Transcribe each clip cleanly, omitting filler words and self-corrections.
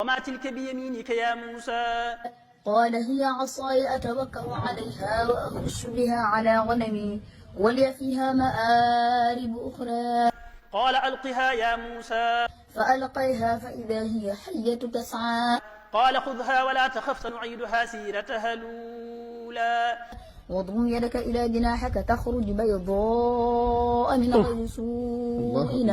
وما تلك بيمينك يا موسى؟ قال هي عصاي أتوكأ عليها وأخش بها على غنمي ولي فيها مآرب أخرى. قال ألقها يا موسى. فألقيها فإذا هي حية تسعى. قال خذها ولا تخف سنعيدها سيرتها الأولى. واضم يدك إلى جناحك تخرج بيضاء من غير سوء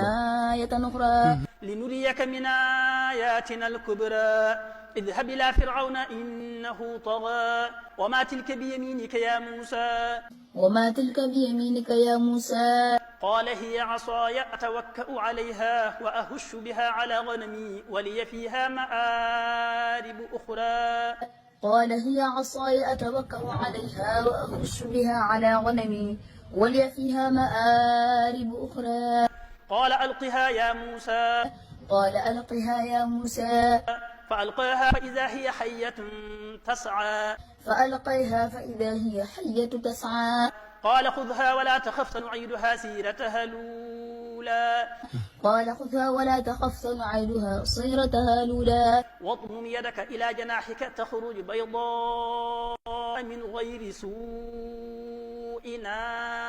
آية أخرى لنريك من آياتنا الكبرى. اذهب إلى فرعون إنه طغى. وما تلك بيمينك يا موسى؟ وما تلك بيمينك يا موسى؟ قال هي عصاي أتوكأ عليها وأهش بها على غنمي ولي فيها مآرب أخرى. قال هي عصاي أتوكأ عليها وأخش بها على غنمي ولي فيها مآرب أخرى. قال ألقها يا موسى. قال ألقها يا موسى. فألقاها فإذا هي حية تسعى. فألقيها فإذا هي حية تسعى. قال خذها ولا تخف سنعيدها سيرتها الأولى. قال خذها ولا تخف سنعيدها صيرتها الأولى. واضمم يدك إلى جناحك تخرج بيضاء من غير سوء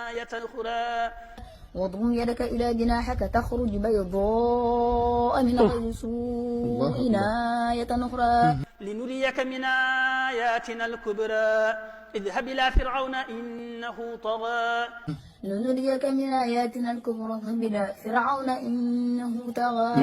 آية أخرى. واضم يدك إلى جناحك تخرج بيضاء من غير سوء آية أخرى لنريك من آياتنا الكبرى. اذهب إلى فرعون إنه طغى. لنريك من آياتنا الكبرى. اذهب إلى فرعون إنه طغى.